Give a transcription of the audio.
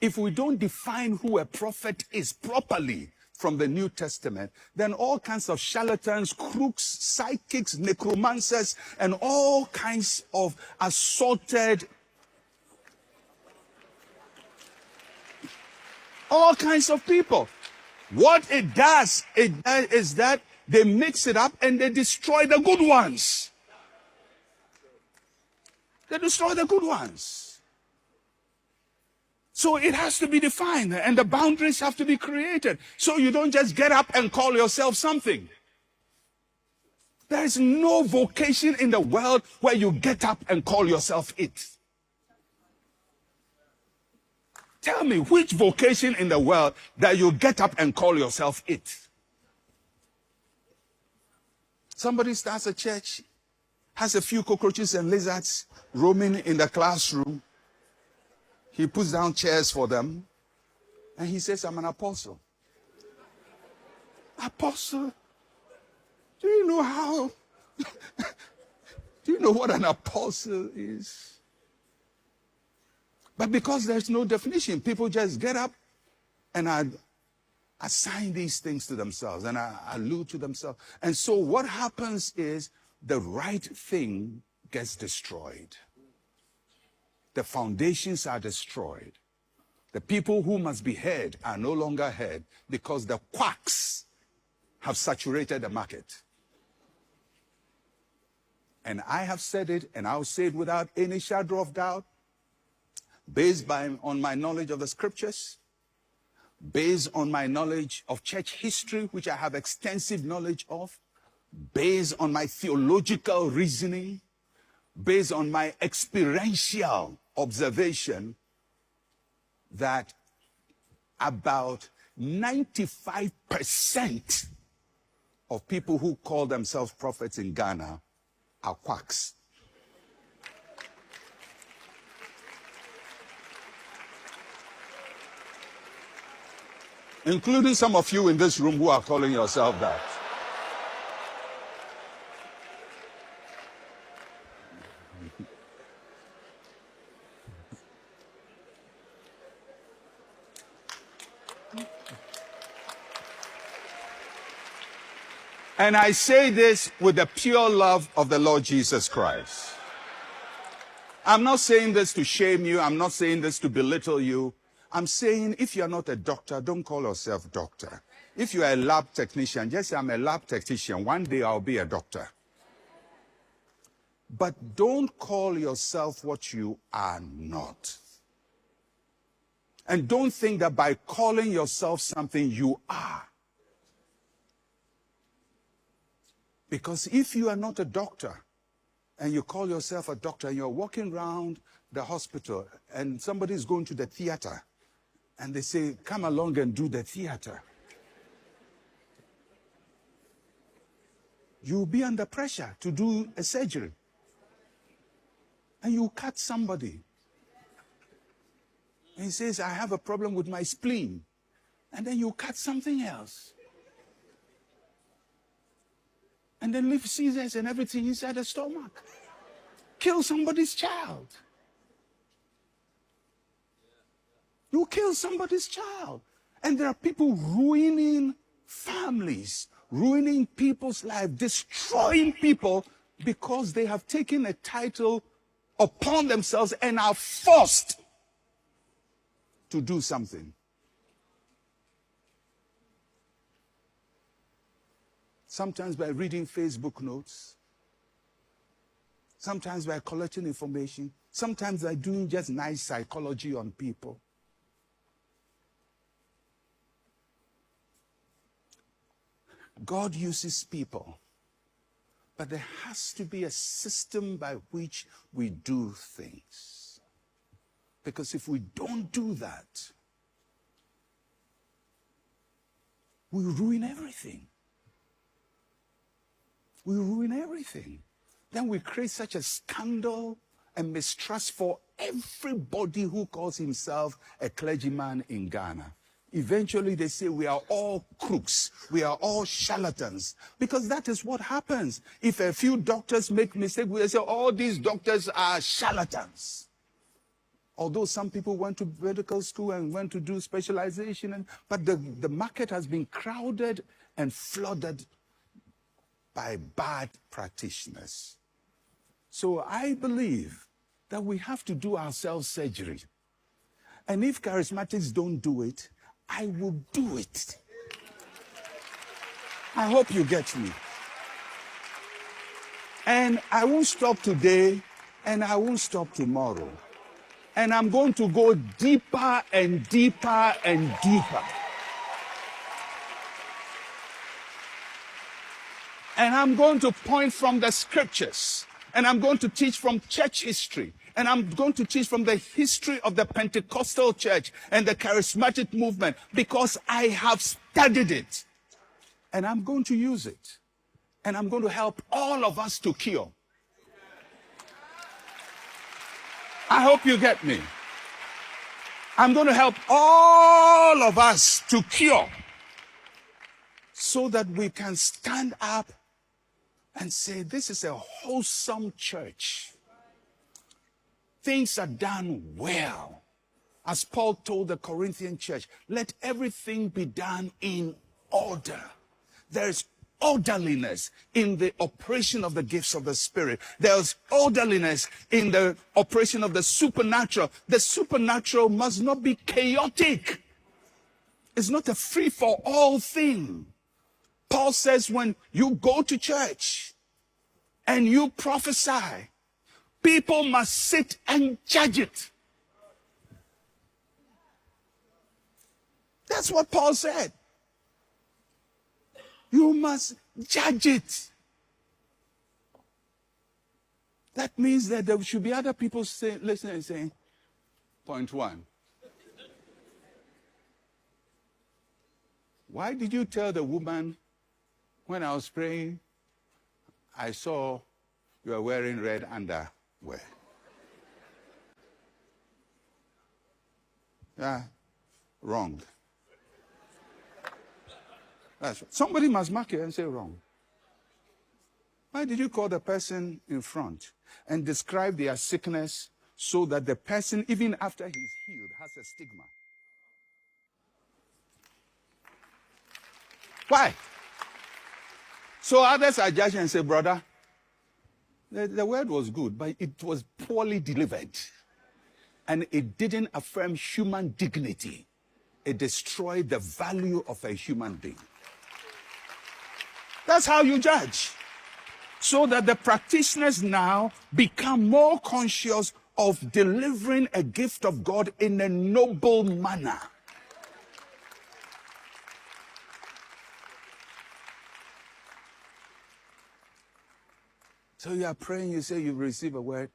if we don't define who a prophet is properly from the New Testament, then all kinds of charlatans, crooks, psychics, necromancers, and all kinds of assorted, all kinds of people. What it does is that they mix it up and they destroy the good ones. They destroy the good ones. So it has to be defined, and the boundaries have to be created. So you don't just get up and call yourself something. There is no vocation in the world where you get up and call yourself it. Tell me which vocation in the world that you get up and call yourself it. Somebody starts a church, has a few cockroaches and lizards roaming in the classroom. He puts down chairs for them, and he says, I'm an apostle. Apostle? Do you know how? Do you know what an apostle is? But because there's no definition, people just get up and assign these things to themselves and allude to themselves. And so what happens is the right thing gets destroyed. The foundations are destroyed. The people who must be heard are no longer heard because the quacks have saturated the market. And I have said it, and I'll say it without any shadow of doubt, based on my knowledge of the scriptures, based on my knowledge of church history, which I have extensive knowledge of, based on my theological reasoning, based on my experiential observation, that about 95% of people who call themselves prophets in Ghana are quacks. Including some of you in this room who are calling yourself that. And I say this with the pure love of the Lord Jesus Christ. I'm not saying this to shame you. I'm not saying this to belittle you. I'm saying if you're not a doctor, don't call yourself doctor. If you're a lab technician, just say I'm a lab technician. One day I'll be a doctor. But don't call yourself what you are not. And don't think that by calling yourself something you are. Because if you are not a doctor and you call yourself a doctor and you're walking around the hospital and somebody is going to the theater and they say, come along and do the theater, you'll be under pressure to do a surgery. And you cut somebody. And he says, I have a problem with my spleen. And then you cut something else. And then leave scissors and everything inside the stomach. Kill somebody's child. You kill somebody's child. And there are people ruining families, ruining people's lives, destroying people because they have taken a title upon themselves and are forced to do something. Sometimes by reading Facebook notes, sometimes by collecting information, sometimes by doing just nice psychology on people. God uses people, but there has to be a system by which we do things. Because if we don't do that, we ruin everything. We ruin everything. Then we create such a scandal and mistrust for everybody who calls himself a clergyman in Ghana. Eventually they say we are all crooks, we are all charlatans, because that is what happens. If a few doctors make mistakes, we say all these doctors are charlatans. Although some people went to medical school and went to do specialization, but the market has been crowded and flooded by bad practitioners. So I believe that we have to do ourselves surgery. And if charismatics don't do it, I will do it. I hope you get me. And I won't stop today, and I won't stop tomorrow. And I'm going to go deeper and deeper and deeper. And I'm going to point from the scriptures. And I'm going to teach from church history. And I'm going to teach from the history of the Pentecostal church and the charismatic movement, because I have studied it. And I'm going to use it. And I'm going to help all of us to cure. I hope you get me. I'm going to help all of us to cure, so that we can stand up and say, this is a wholesome church. Things are done well. As Paul told the Corinthian church, let everything be done in order. There's orderliness in the operation of the gifts of the Spirit. There's orderliness in the operation of the supernatural. The supernatural must not be chaotic. It's not a free-for-all thing. Paul says when you go to church and you prophesy, people must sit and judge it. That's what Paul said. You must judge it. That means that there should be other people listening and saying, point one, why did you tell the woman when I was praying, I saw you were wearing red underwear? Yeah, wrong. That's right. Somebody must mark it and say wrong. Why did you call the person in front and describe their sickness so that the person, even after he's healed, has a stigma? Why? So others are judging and say, brother, the word was good, but it was poorly delivered. And it didn't affirm human dignity. It destroyed the value of a human being. That's how you judge. So that the practitioners now become more conscious of delivering a gift of God in a noble manner. So you are praying, you say you receive a word.